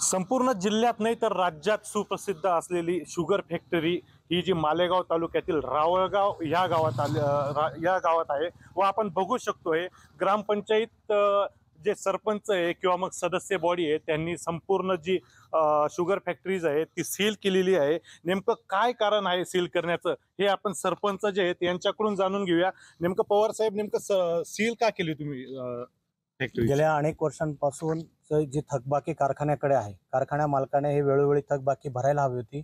संपूर्ण जिल्ह्यात नाही तर राज्यात सुप्रसिद्ध असलेली शुगर फॅक्टरी ही जी मालेगाव तालुक्यातील रावळगाव या गावात आहे व आपण बघू शकतोय ग्रामपंचायत जे सरपंच आहे किंवा मग सदस्य बॉडी आहे त्यांनी संपूर्ण जी शुगर फॅक्टरीज आहे ती सील केलेली आहे। नेमकं काय कारण आहे सील करण्याचं हे आपण सरपंच जे आहेत यांच्याकडून जाणून घेऊया। नेमकं पवार साहेब नेमकं सील का केली तुम्ही फॅक्टरी? गेल्या अनेक वर्षांपासून जी थकबाकी कारखान्याकडे आहे, कारखान्या मालकाने हे वेळोवेळी थकबाकी भरायला हवी होती।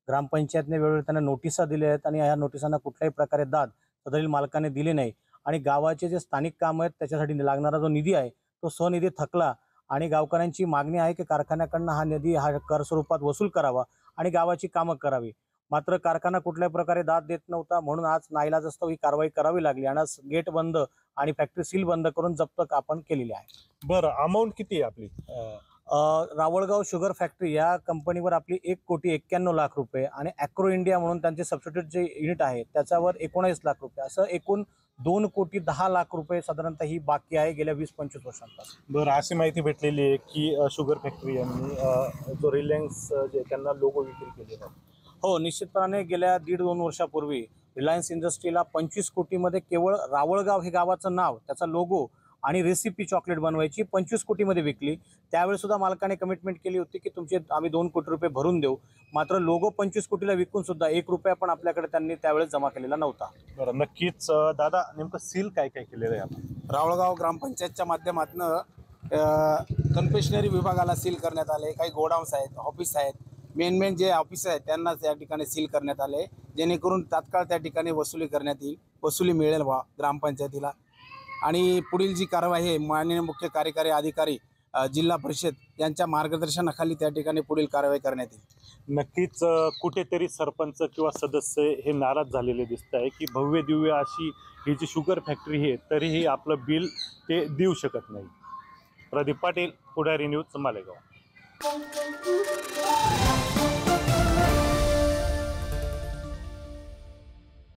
ग्रामपंचायतने वेळोवेळी त्यांना नोटिसा दिल्या आहेत आणि या नोटिसांना कुठल्याही प्रकारे दाद सदरील मालकाने दिले नाही आणि गावाचे जे स्थानिक काम आहेत त्याच्यासाठी लागणारा जो निधी आहे तो स्वनिधी थकला आणि गावकऱ्यांची मागणी आहे की कारखान्याकडनं हा निधी हा कर स्वरूपात वसूल करावा आणि गावाची कामं करावी। मात्र कारखाना कुठल्याही प्रकारे दाद देत नव्हता, म्हणून आज नाईलाजास्तव ही कारवाई करावी लागली आणि आज गेट बंद आणि फॅक्टरी सील बंद करून जप्त आपण केलेली आहे। बरं, अमाऊंट किती आहे आपली? रावळगाव शुगर फॅक्टरी या कंपनीवर आपली 1,91,00,000 रुपये आणि ॲक्रो इंडिया म्हणून त्यांचे सबस्टिट्यूट जे युनिट आहे त्याच्यावर 19 लाख रुपये, असं एकूण 2,10,00,000 रुपये साधारणतः ही बाकी आहे गेल्या 20-25 वर्षांपासून। बरं, अशी माहिती भेटलेली आहे की शुगर फॅक्टरी यांनी जो रिलायन्स जे त्यांना लोगो विक्री केलेला आहे। हो, निश्चितपणे गेल्या 1.5-2 वर्षापूर्वी रिलायन्स इंडस्ट्रीला 25 कोटीमध्ये केवळ रावळगाव हे गावाचं नाव, त्याचा लोगो आणि रेसिपी चॉकलेट बनवायची 25 कोटीमध्ये विकली। त्यावेळी सुद्धा मालकाने कमिटमेंट केली होती की तुमचे आम्ही 2 कोटी रुपये भरून देऊ, मात्र लोगो 25 कोटीला विकून सुद्धा 1 रुपया पण आपल्याकडे त्यांनी त्यावेळेस जमा केलेला नव्हता। बरं, नक्कीच दादा नेमकं सील काय काय केलेलं आहे आपण? रावळगाव ग्रामपंचायतच्या माध्यमातून कन्फेशनरी विभागाला सील करण्यात आले, काही गोडाऊन्स आहेत, ऑफिस आहेत, मेन जे ऑफिस आहेत त्यांना त्या ठिकाणी सील करण्यात आले, जेणेकरून तात्काळ त्या ठिकाणी वसुली करण्यात येईल, वसुली मिळेल व्हा ग्रामपंचायतीला आणि पुढील जी कारवाई आहे माननीय मुख्य कार्यकारी अधिकारी जिल्हा परिषद यांच्या मार्गदर्शनाखाली त्या ठिकाणी पुढील कारवाई करण्यात येईल। नक्कीच कुठेतरी सरपंच किंवा सदस्य हे नाराज झालेले दिसत आहे की भव्य दिव्य अशी ही जी शुगर फॅक्टरी आहे तरीही आपलं बिल ते देऊ शकत नाही। प्रदीप पाटील, पुढारी न्यूज, मालेगाव।